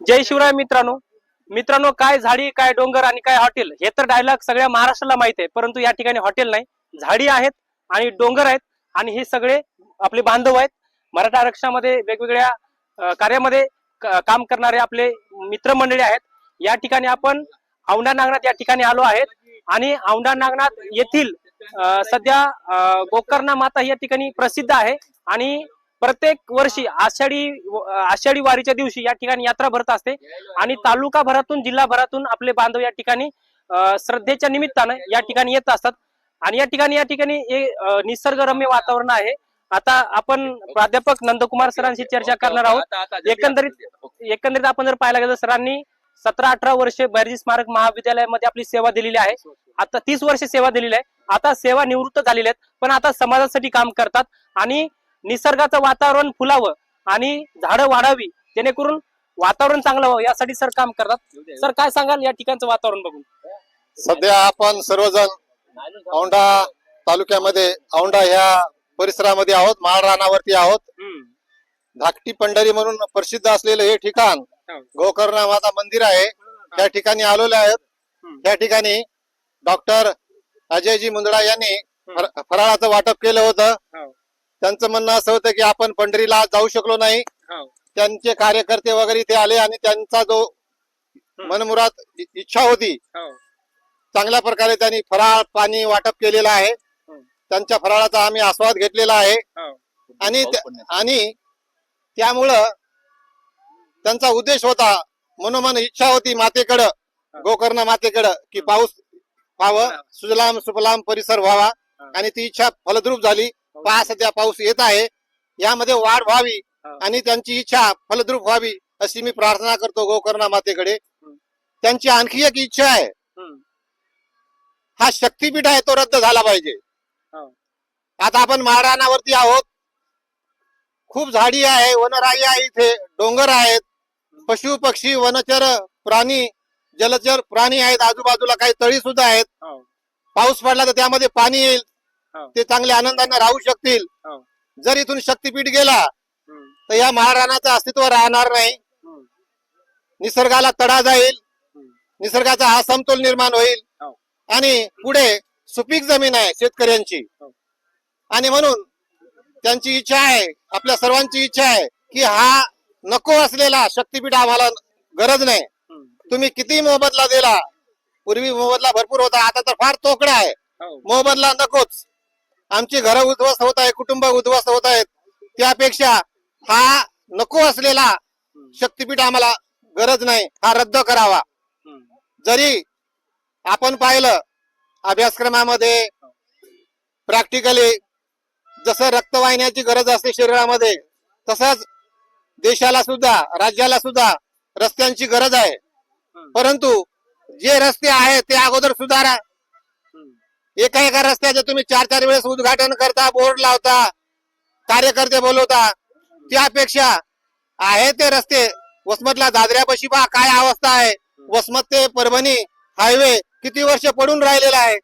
जय शिवराय मित्रांनो, काय झाडी काय डोंगर आणि काय हॉटेल हे तर डायलॉग सगळ्या महाराष्ट्राला माहित आहे, परंतु या ठिकाणी हॉटेल नाही, झाडी आहेत आणि डोंगर आहेत आणि हे सगळे आपले बांधव आहेत. मराठा आरक्षणामध्ये वेगवेगळ्या कार्यामध्ये काम करणारे आपले मित्रमंडळी आहेत. या ठिकाणी आपण औंढा नागनाथ या ठिकाणी आलो आहेत आणि औंढा नागनाथ येथील सध्या गोकर्णा माता या ठिकाणी प्रसिद्ध आहे आणि प्रत्येक वर्षी आषाढी वारीच्या दिवशी या ठिकाणी यात्रा भरत असते आणि तालुका भरातून जिल्हा भरातून आपले बांधव या ठिकाणी श्रद्धेच्या निमित्तानं या ठिकाणी येत असतात आणि या ठिकाणी निसर्गरम्य वातावरण आहे. आता आपण प्राध्यापक नंदकुमार सरांशी चर्चा करणार आहोत. एकंदरीत आपण जर पाहायला गेलं, सरांनी 17-18 वर्षे बैरजी स्मारक महाविद्यालयामध्ये आपली सेवा दिलेली आहे. आता 30 वर्षे सेवा दिलेली आहे. आता सेवा निवृत्त झालेली आहेत, पण आता समाजासाठी काम करतात आणि निसर्गाचं वातावरण फुलावं आणि झाडं वाढावी जेणेकरून वातावरण चांगलं व्हावं यासाठी सर काम करतात. सर काय सांगाल या ठिकाणचं वातावरण बघून? सध्या आपण सर्वजण औंढा तालुक्यामध्ये औंढा ह्या परिसरामध्ये आहोत, महाराणावरती आहोत. धाकटी पंढरी म्हणून प्रसिद्ध असलेलं हे ठिकाण गोकर्णा माता मंदिर आहे. त्या ठिकाणी आलेले आहेत. त्या ठिकाणी डॉक्टर अजयजी मुंदडा यांनी फराळाचं वाटप केलं होतं. त्यांचं म्हणणं असं होतं की आपण पंढरीला जाऊ शकलो नाही. त्यांचे कार्यकर्ते वगैरे इथे आले आणि त्यांचा जो मनमुराद इच्छा होती चांगल्या प्रकारे त्यांनी फराळ पाणी वाटप केलेलं आहे. त्यांच्या फराळाचा आम्ही आस्वाद घेतलेला आहे आणि त्यामुळं त्यांचा उद्देश होता, मनोमन इच्छा होती मातेकडं, गोकर्ण मातेकडं, की पाऊस व्हावं, सुजलाम सुफलाम परिसर व्हावा आणि ती इच्छा फलद्रूप झाली. पहा सध्या पाऊस येत आहे, यामध्ये वाढ व्हावी आणि त्यांची इच्छा फलद्रूप व्हावी अशी मी प्रार्थना करतो गोकर्णा मातेकडे. त्यांची आणखी एक इच्छा आहे, हा शक्तीपीठ आहे तो रद्द झाला पाहिजे. आता आपण महाराणावरती आहोत, खूप झाडी आहे, वनराई आहे, इथे डोंगर आहेत, पशु पक्षी वनचर प्राणी जलचर प्राणी आहेत, आजूबाजूला काही तळी सुद्धा आहेत. पाऊस पडला तर त्यामध्ये पाणी येईल, ते चांगल्या आनंदाने राहू शकतील. जर इथून शक्तीपीठ गेला तर या महाराणाचं अस्तित्व राहणार नाही. निसर्गाला तडा जाईल, निसर्गाचा असमतोल निर्माण होईल आणि पुढे सुपीक जमीन आहे शेतकऱ्यांची आणि म्हणून त्यांची इच्छा आहे, आपल्या सर्वांची इच्छा आहे की हा नको असलेला शक्तीपीठ आम्हाला गरज नाही. तुम्ही किती मोबदला दिला, पूर्वी मोबदला भरपूर होता, आता तर फार तोकडा आहे, मोबदला नकोच. आमची घरं उद्ध्वस्त होत आहे, कुटुंब उद्ध्वस्त होत आहेत, त्यापेक्षा हा नको असलेला शक्तीपीठ आम्हाला गरज नाही, हा रद्द करावा. जरी आपण पाहिलं अभ्यासक्रमामध्ये प्रॅक्टिकली जसं रक्तवाहिन्याची गरज असते शरीरामध्ये, तसंच देशाला सुद्धा राज्याला सुद्धा रस्त्यांची गरज आहे. परंतु जे रस्ते आहेत ते अगोदर सुधारा. एका रस्त्याचे तुम्ही 4-4 वेळेस उद्घाटन करता, बोर्ड लावता, कार्यकर्ते बोलवता, त्यापेक्षा आहे ते रस्ते. वसमतला दादऱ्यापाशी पहा काय अवस्था आहे. वसमत ते परभणी हायवे किती वर्ष पडून राहिलेला आहे.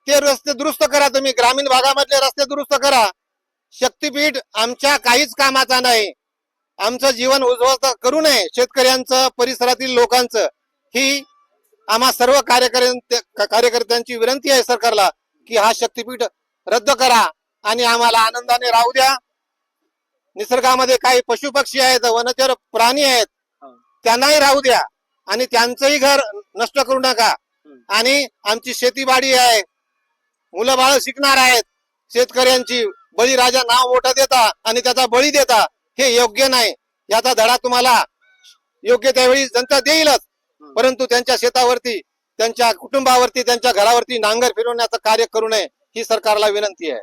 ते रस्ते दुरुस्त करा, तुम्ही ग्रामीण भागामधले रस्ते दुरुस्त करा. शक्तीपीठ आमच्या काहीच कामाचा नाही. आमचं जीवन उद्ध्वस्त करू नये शेतकऱ्यांचं, परिसरातील लोकांचं, ही आम्हा सर्व कार्यकर्त्यांची विनंती आहे सरकारला की हा शक्तीपीठ रद्द करा आणि आम्हाला आनंदाने राहू द्या. निसर्गामध्ये काही पशु पक्षी आहेत, वनचर प्राणी आहेत, त्यांनाही राहू द्या आणि त्यांचंही घर नष्ट करू नका. आणि आमची शेतीबाडी आहे, मुलं बाळ शिकणार आहेत, शेतकऱ्यांची बळीराजा नाव मोठं देता आणि त्याचा बळी देता, हे योग्य नाही. याचा धडा तुम्हाला योग्य त्यावेळी जनता देईलच, परंतु त्यांच्या शेतावरती, त्यांच्या कुटुंबावरती, त्यांच्या घरावरती नांगर फिरवण्याचं कार्य करू नये ही सरकारला विनंती आहे.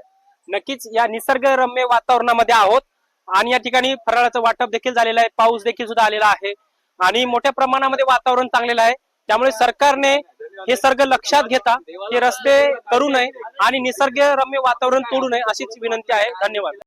नक्कीच या निसर्गरम्य वातावरणामध्ये आहोत आणि या ठिकाणी फराळाचं वाटप देखील झालेलं आहे, पाऊस देखील सुद्धा आलेला आहे आणि मोठ्या प्रमाणामध्ये वातावरण चांगलेलं आहे. त्यामुळे सरकारने हे सर्ग लक्षात घेता हे रस्ते करू नये आणि निसर्गरम्य वातावरण तोडू नये अशीच विनंती आहे. धन्यवाद.